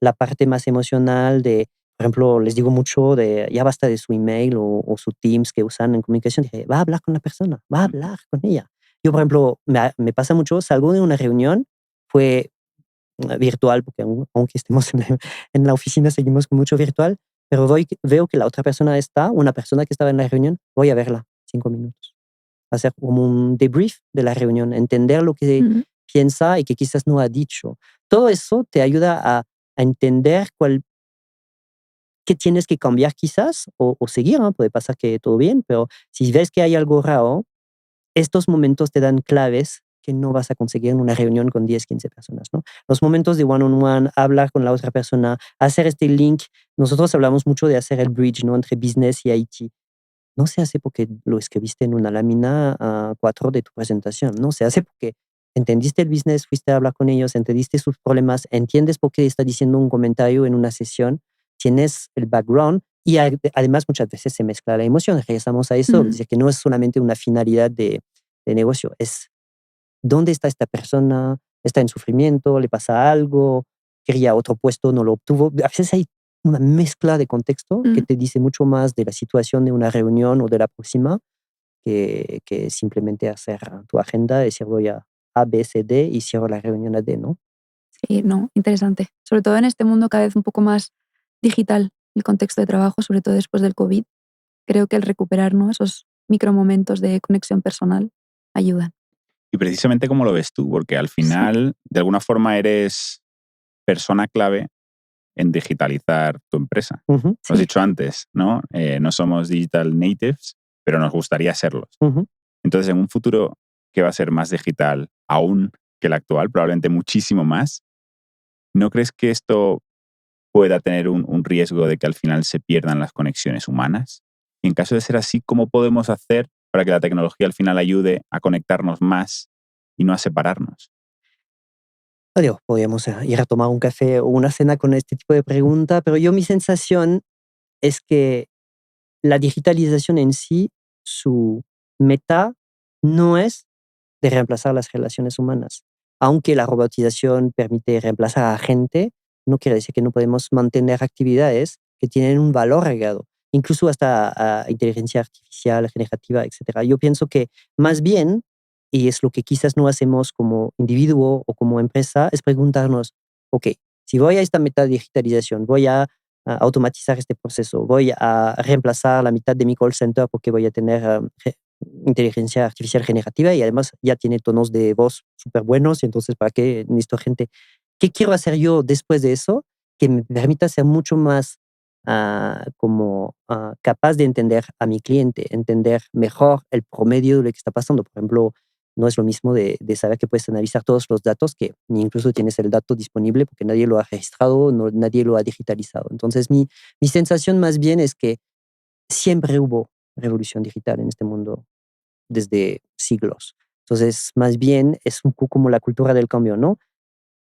la parte más emocional de, por ejemplo, les digo mucho de ya basta de su email o su Teams que usan en comunicación. Dije, va a hablar con la persona, va a hablar con ella. Yo, por ejemplo, me pasa mucho, salgo de una reunión, fue virtual, porque aunque estemos en la oficina, seguimos con mucho virtual, pero veo que la otra persona está, una persona que estaba en la reunión, voy a verla 5 minutos, hacer como un debrief de la reunión, entender lo que Ujú, piensa y que quizás no ha dicho. Todo eso te ayuda a entender qué tienes que cambiar quizás o seguir, ¿no? Puede pasar que todo bien, pero si ves que hay algo raro, estos momentos te dan claves que no vas a conseguir en una reunión con 10 15 personas, ¿no? Los momentos de one-on-one, hablar con la otra persona, hacer este link. Nosotros hablamos mucho de hacer el bridge, ¿no? Entre business y IT. No se hace porque lo escribiste en una lámina A4 de tu presentación, ¿no? Se hace porque entendiste el business, fuiste a hablar con ellos, entendiste sus problemas, entiendes por qué está diciendo un comentario en una sesión, tienes el background y además muchas veces se mezcla la emoción. Regresamos a eso, es ujú, decir, que no es solamente una finalidad de negocio, es dónde está esta persona, está en sufrimiento, le pasa algo, quería otro puesto, no lo obtuvo. A veces hay una mezcla de contexto que mm. te dice mucho más de la situación de una reunión o de la próxima que simplemente hacer tu agenda, decir voy a B, C, D y cierro la reunión a D, ¿no? Sí, no, interesante. Sobre todo en este mundo cada vez un poco más digital, el contexto de trabajo, sobre todo después del COVID, creo que el recuperar, ¿no?, esos micromomentos de conexión personal ayudan. Y precisamente cómo lo ves tú, porque al Sí. final, de alguna forma, eres persona clave en digitalizar tu empresa. Ujú, Lo has Sí. dicho antes, ¿no? No somos digital natives, pero nos gustaría serlos. ujú. Entonces, en un futuro que va a ser más digital aún que el actual, probablemente muchísimo más, ¿no crees que esto pueda tener un riesgo de que al final se pierdan las conexiones humanas? Y en caso de ser así, ¿cómo podemos hacer para que la tecnología al final ayude a conectarnos más y no a separarnos? Digo, podríamos ir a tomar un café o una cena con este tipo de pregunta, pero mi sensación es que la digitalización en sí, su meta no es de reemplazar las relaciones humanas. Aunque la robotización permite reemplazar a gente, no quiere decir que no podemos mantener actividades que tienen un valor agregado, incluso hasta inteligencia artificial, generativa, etcétera. Yo pienso que más bien, y es lo que quizás no hacemos como individuo o como empresa, es preguntarnos, ok, si voy a esta meta de digitalización, voy a automatizar este proceso, voy a reemplazar la mitad de mi call center porque voy a tener inteligencia artificial generativa y además ya tiene tonos de voz súper buenos, y entonces, ¿para qué necesito gente? ¿Qué quiero hacer yo después de eso que me permita ser mucho más capaz de entender a mi cliente, entender mejor el promedio de lo que está pasando? Por ejemplo, no es lo mismo de saber que puedes analizar todos los datos, que ni incluso tienes el dato disponible porque nadie lo ha registrado, nadie lo ha digitalizado. Entonces, mi sensación más bien es que siempre hubo revolución digital en este mundo desde siglos. Entonces, más bien es un poco como la cultura del cambio, ¿no?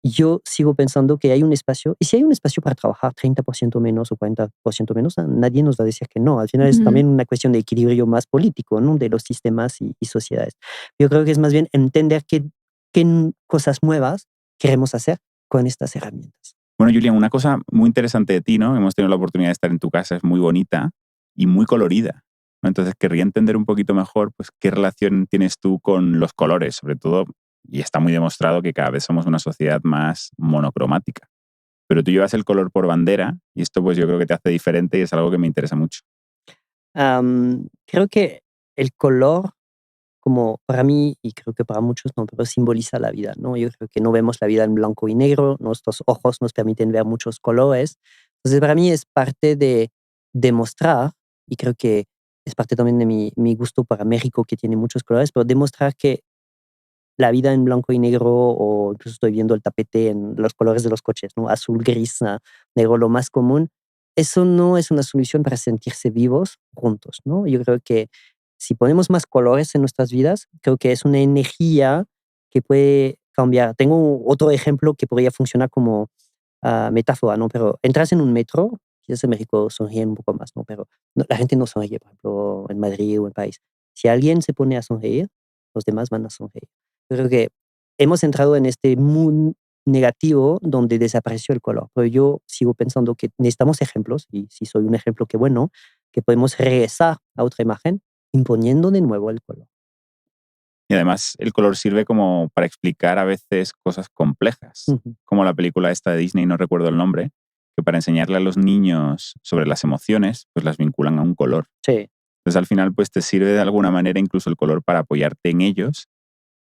Yo sigo pensando que hay un espacio, y si hay un espacio para trabajar 30% menos o 40% menos, nadie nos va a decir que no. Al final es Ujú. también una cuestión de equilibrio más político, ¿no? De los sistemas y sociedades. Yo creo que es más bien entender qué cosas nuevas queremos hacer con estas herramientas. Bueno, Julián, una cosa muy interesante de ti, ¿no? Hemos tenido la oportunidad de estar en tu casa, es muy bonita y muy colorida, ¿no? Entonces, querría entender un poquito mejor, pues, qué relación tienes tú con los colores, sobre todo, y está muy demostrado que cada vez somos una sociedad más monocromática. Pero tú llevas el color por bandera y esto, pues, yo creo que te hace diferente y es algo que me interesa mucho. Creo que el color, como para mí, y creo que para muchos no, pero simboliza la vida, ¿no? Yo creo que no vemos la vida en blanco y negro, nuestros ojos nos permiten ver muchos colores. Entonces, para mí es parte de demostrar, y creo que es parte también de mi gusto para México, que tiene muchos colores, pero demostrar que la vida en blanco y negro, o incluso estoy viendo el tapete en los colores de los coches, ¿no? Azul, gris, negro, lo más común. Eso no es una solución para sentirse vivos juntos, ¿no? Yo creo que si ponemos más colores en nuestras vidas, creo que es una energía que puede cambiar. Tengo otro ejemplo que podría funcionar como metáfora, ¿no? Pero entras en un metro, quizás en México sonríen un poco más, ¿no? Pero la gente no sonríe, por ejemplo, en Madrid o en París. Si alguien se pone a sonreír, los demás van a sonreír. Yo creo que hemos entrado en este mood negativo donde desapareció el color. Pero yo sigo pensando que necesitamos ejemplos, y si soy un ejemplo, que bueno, que podemos regresar a otra imagen imponiendo de nuevo el color. Y además el color sirve como para explicar a veces cosas complejas, Ujú. como la película esta de Disney, no recuerdo el nombre, que para enseñarle a los niños sobre las emociones, pues las vinculan a un color. Sí. Entonces al final pues te sirve de alguna manera incluso el color para apoyarte en ellos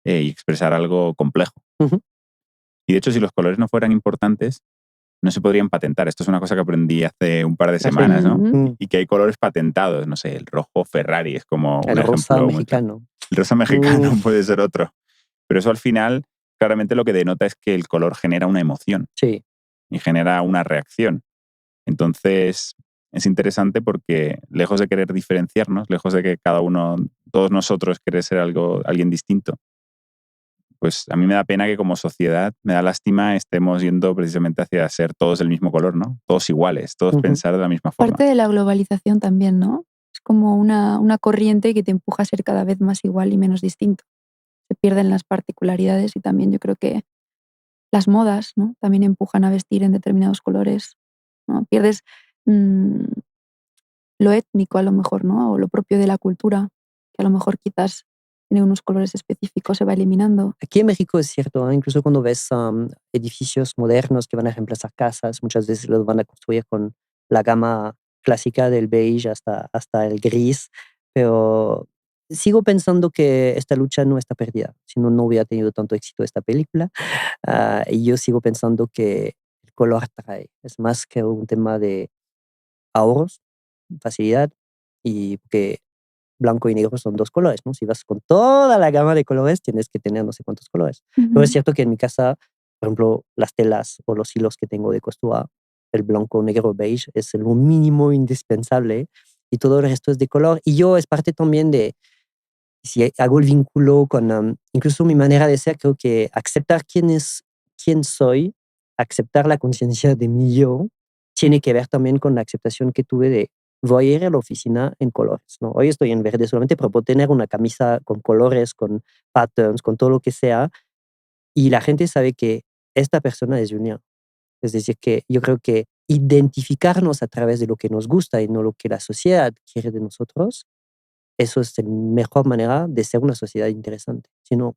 y expresar algo complejo. Ujú. Y de hecho si los colores no fueran importantes, no se podrían patentar. Esto es una cosa que aprendí hace un par de Ah, sí. semanas, ¿no? Ujú. Mm. Y que hay colores patentados, no sé, el rojo Ferrari es como un El rosa ejemplo muy claro. mexicano. El rosa mexicano Mm, puede ser otro. Pero eso al final, claramente lo que denota es que el color genera una emoción sí. y genera una reacción. Entonces, es interesante porque lejos de querer diferenciarnos, lejos de que cada uno, todos nosotros querer ser alguien distinto, pues a mí me da pena que como sociedad, me da lástima, estemos yendo precisamente hacia ser todos del mismo color, ¿no? Todos iguales, todos Ujú. pensar de la misma forma. Parte de la globalización también, ¿no? Es como una corriente que te empuja a ser cada vez más igual y menos distinto. Se pierden las particularidades y también yo creo que las modas, ¿no?, también empujan a vestir en determinados colores, ¿no? Pierdes, mm, lo étnico a lo mejor, ¿no?, o lo propio de la cultura, que a lo mejor quizás tiene unos colores específicos, se va eliminando. Aquí en México es cierto, incluso cuando ves edificios modernos que van a reemplazar casas, muchas veces los van a construir con la gama clásica del beige hasta el gris, pero sigo pensando que esta lucha no está perdida, si no, no hubiera tenido tanto éxito esta película. Y yo sigo pensando que el color atrae, es más que un tema de ahorros, facilidad, y que blanco y negro son dos colores, ¿no? Si vas con toda la gama de colores, tienes que tener no sé cuántos colores. Pero es cierto que en mi casa, por ejemplo, las telas o los hilos que tengo de costura, el blanco, negro, beige es lo mínimo indispensable y todo el resto es de color. Y yo es parte también de, si hago el vínculo con incluso mi manera de ser, creo que aceptar quién soy, aceptar la conciencia de mi yo, tiene que ver también con la aceptación que tuve de voy a ir a la oficina en colores, ¿no? Hoy estoy en verde solamente, pero puedo tener una camisa con colores, con patterns, con todo lo que sea, y la gente sabe que esta persona es Julián. Es decir, que yo creo que identificarnos a través de lo que nos gusta y no lo que la sociedad quiere de nosotros, eso es la mejor manera de ser una sociedad interesante. Si no,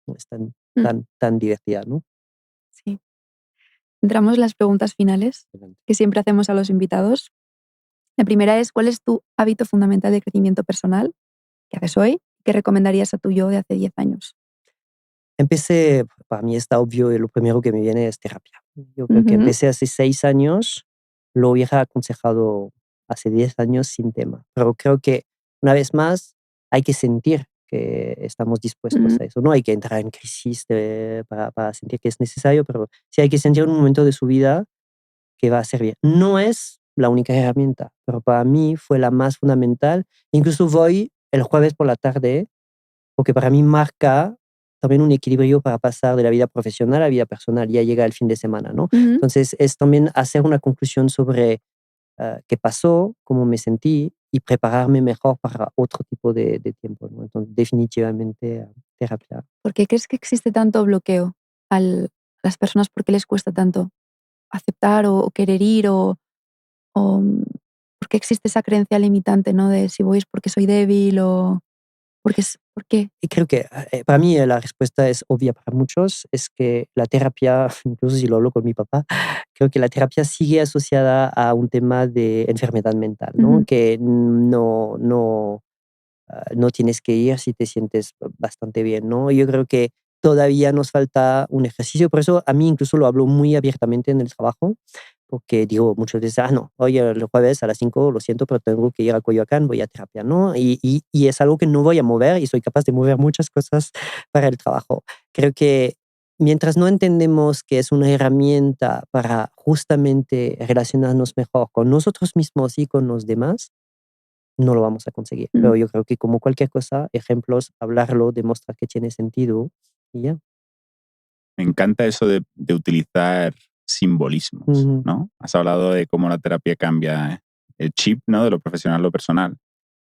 no es Mm, tan divertida, ¿no? sí. Entramos en las preguntas finales Adelante. que siempre hacemos a los invitados. La primera es, ¿cuál es tu hábito fundamental de crecimiento personal que haces hoy? ¿Qué recomendarías a tu yo de hace 10 años? Empecé, para mí está obvio, y lo primero que me viene es terapia. Yo creo que Ujú, empecé hace 6 años, lo hubiera aconsejado hace 10 años sin tema, pero creo que una vez más hay que sentir que estamos dispuestos ujú, a eso, no hay que entrar en crisis para sentir que es necesario, pero sí hay que sentir en un momento de su vida que va a servir. No es la única herramienta, pero para mí fue la más fundamental. Incluso voy el jueves por la tarde, porque para mí marca también un equilibrio para pasar de la vida profesional a la vida personal. Ya llega el fin de semana, ¿no? ujú. Entonces es también hacer una conclusión sobre qué pasó, cómo me sentí y prepararme mejor para otro tipo de tiempo, ¿no? Entonces definitivamente terapia. ¿Por qué crees que existe tanto bloqueo a las personas? ¿Por qué les cuesta tanto aceptar o querer ir? O ¿por qué existe esa creencia limitante, no? De si voy es porque soy débil o ¿por qué? Y creo que para mí la respuesta es obvia para muchos, es que la terapia, incluso si lo hablo con mi papá, creo que la terapia sigue asociada a un tema de enfermedad mental, ¿no? Ujú, Que no tienes que ir si te sientes bastante bien, ¿no? Yo creo que todavía nos falta un ejercicio, por eso a mí incluso lo hablo muy abiertamente en el trabajo, porque digo muchas veces, no, hoy el jueves a las 5 lo siento, pero tengo que ir a Coyoacán, voy a terapia, ¿no? Y es algo que no voy a mover y soy capaz de mover muchas cosas para el trabajo. Creo que mientras no entendemos que es una herramienta para justamente relacionarnos mejor con nosotros mismos y con los demás, no lo vamos a conseguir. mm, Pero yo creo que como cualquier cosa, ejemplos, hablarlo, demostrar que tiene sentido y ya. Me encanta eso de utilizar simbolismos, Ujú, ¿no? Has hablado de cómo la terapia cambia el chip, ¿no? De lo profesional a lo personal.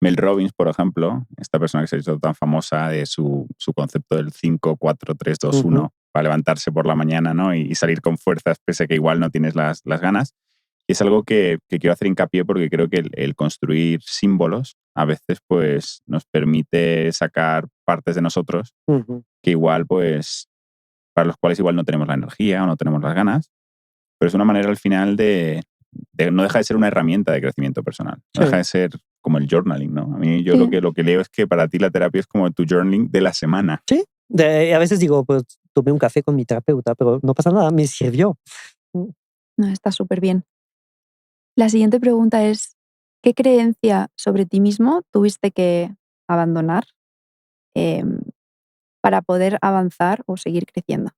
Mel Robbins, por ejemplo, esta persona que se ha hecho tan famosa de su concepto del 5-4-3-2-1 ujú, para levantarse por la mañana, ¿no? Y salir con fuerzas pese a que igual no tienes las ganas. Y es algo que quiero hacer hincapié porque creo que el construir símbolos a veces pues nos permite sacar partes de nosotros ujú. que igual pues para los cuales igual no tenemos la energía o no tenemos las ganas, pero es una manera al final no deja de ser una herramienta de crecimiento personal, no deja Sí, de ser como el journaling, ¿no? A mí yo lo sí. que, lo que leo es que para ti la terapia es como tu journaling de la semana. sí. A veces digo, pues tomé un café con mi terapeuta, pero no pasa nada, me sirvió. Mm. No, está súper bien. La siguiente pregunta es, ¿qué creencia sobre ti mismo tuviste que abandonar, em, para poder avanzar o seguir creciendo?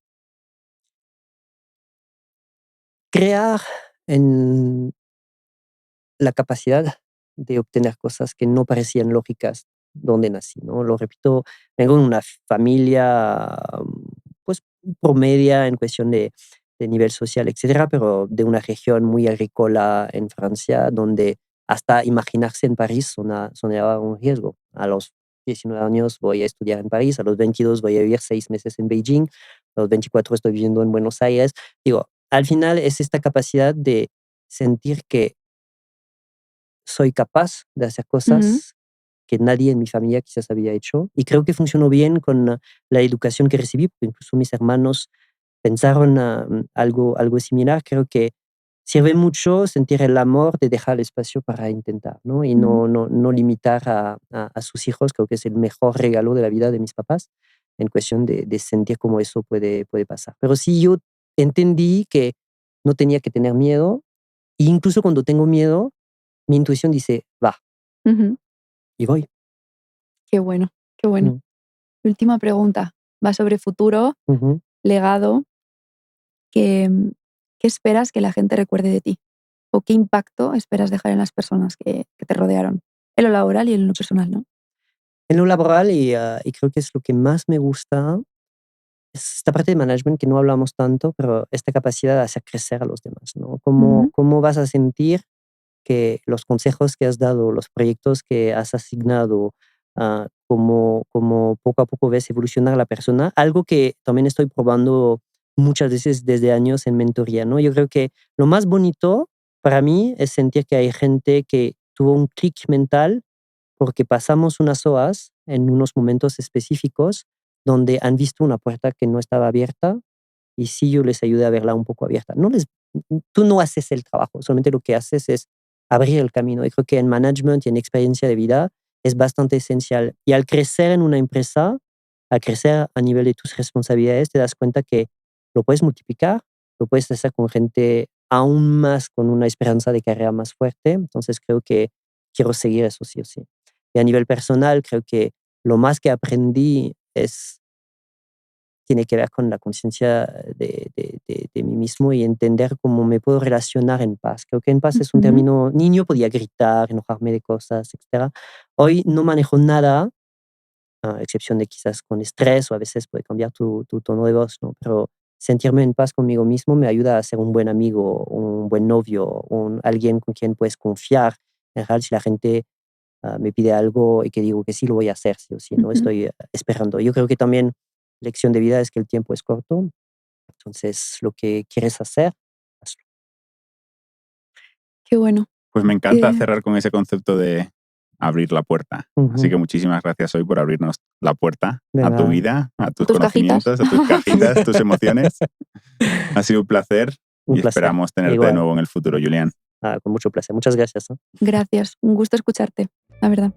Crear en la capacidad de obtener cosas que no parecían lógicas donde nací, ¿no? Lo repito, vengo de una familia, pues, promedia en cuestión de nivel social, etcétera, pero de una región muy agrícola en Francia, donde hasta imaginarse en París sonaba un riesgo. A los 19 años voy a estudiar en París, a los 22 voy a vivir 6 meses en Beijing, a los 24 estoy viviendo en Buenos Aires. Digo, al final es esta capacidad de sentir que soy capaz de hacer Ujú, cosas que nadie en mi familia quizás había hecho. Y creo que funcionó bien con la educación que recibí, porque incluso mis hermanos pensaron algo similar. Creo que sirve mucho sentir el amor de dejar el espacio para intentar, ¿no? Y Ujú. no limitar a sus hijos. Creo que es el mejor regalo de la vida de mis papás en cuestión de sentir cómo eso puede pasar. Pero sí, yo entendí que no tenía que tener miedo. E incluso cuando tengo miedo, mi intuición dice, va, Ujú. y voy. Qué bueno, qué bueno. Mm, Última pregunta. Va sobre futuro, ujú. legado. ¿Qué, qué esperas que la gente recuerde de ti? ¿O qué impacto esperas dejar en las personas que te rodearon? En lo laboral y en lo personal, ¿no? En lo laboral, y creo que es lo que más me gusta, es esta parte de management que no hablamos tanto, pero esta capacidad de hacer crecer a los demás, ¿no? Ujú, ¿Cómo vas a sentir que los consejos que has dado, los proyectos que has asignado, como poco a poco ves evolucionar a la persona? Algo que también estoy probando muchas veces desde años en mentoría, ¿no? Yo creo que lo más bonito para mí es sentir que hay gente que tuvo un clic mental porque pasamos unas horas en unos momentos específicos donde han visto una puerta que no estaba abierta y sí yo les ayudé a verla un poco abierta. Tú no haces el trabajo, solamente lo que haces es abrir el camino. Y creo que en management y en experiencia de vida es bastante esencial. Y al crecer en una empresa, al crecer a nivel de tus responsabilidades, te das cuenta que lo puedes multiplicar, lo puedes hacer con gente aún más con una esperanza de carrera más fuerte. Entonces creo que quiero seguir eso sí o sí. Y a nivel personal, creo que lo más que aprendí tiene que ver con la conciencia de mí mismo y entender cómo me puedo relacionar en paz. Creo que en paz es un ujú. término, niño podía gritar, enojarme de cosas, etcétera. Hoy no manejo nada, a excepción de quizás con estrés o a veces puede cambiar tu tono de voz, ¿no? Pero sentirme en paz conmigo mismo me ayuda a ser un buen amigo, un buen novio, alguien con quien puedes confiar. En general, si la gente me pide algo y que digo que sí, lo voy a hacer, sí o sí, no Ujú. estoy esperando. Yo creo que también lección de vida es que el tiempo es corto, entonces lo que quieres hacer, hazlo. Qué bueno. Pues me encanta Que cerrar con ese concepto de abrir la puerta. Así Ujú. que muchísimas gracias hoy por abrirnos la puerta De a tu nada, vida, a tus tus cajitas. conocimientos, a tus cajitas, tus emociones. Ha sido un placer un y placer. esperamos tenerte de Igual, nuevo en el futuro, Julián. con mucho placer. Muchas gracias, ¿no? Gracias. Un gusto escucharte, la verdad.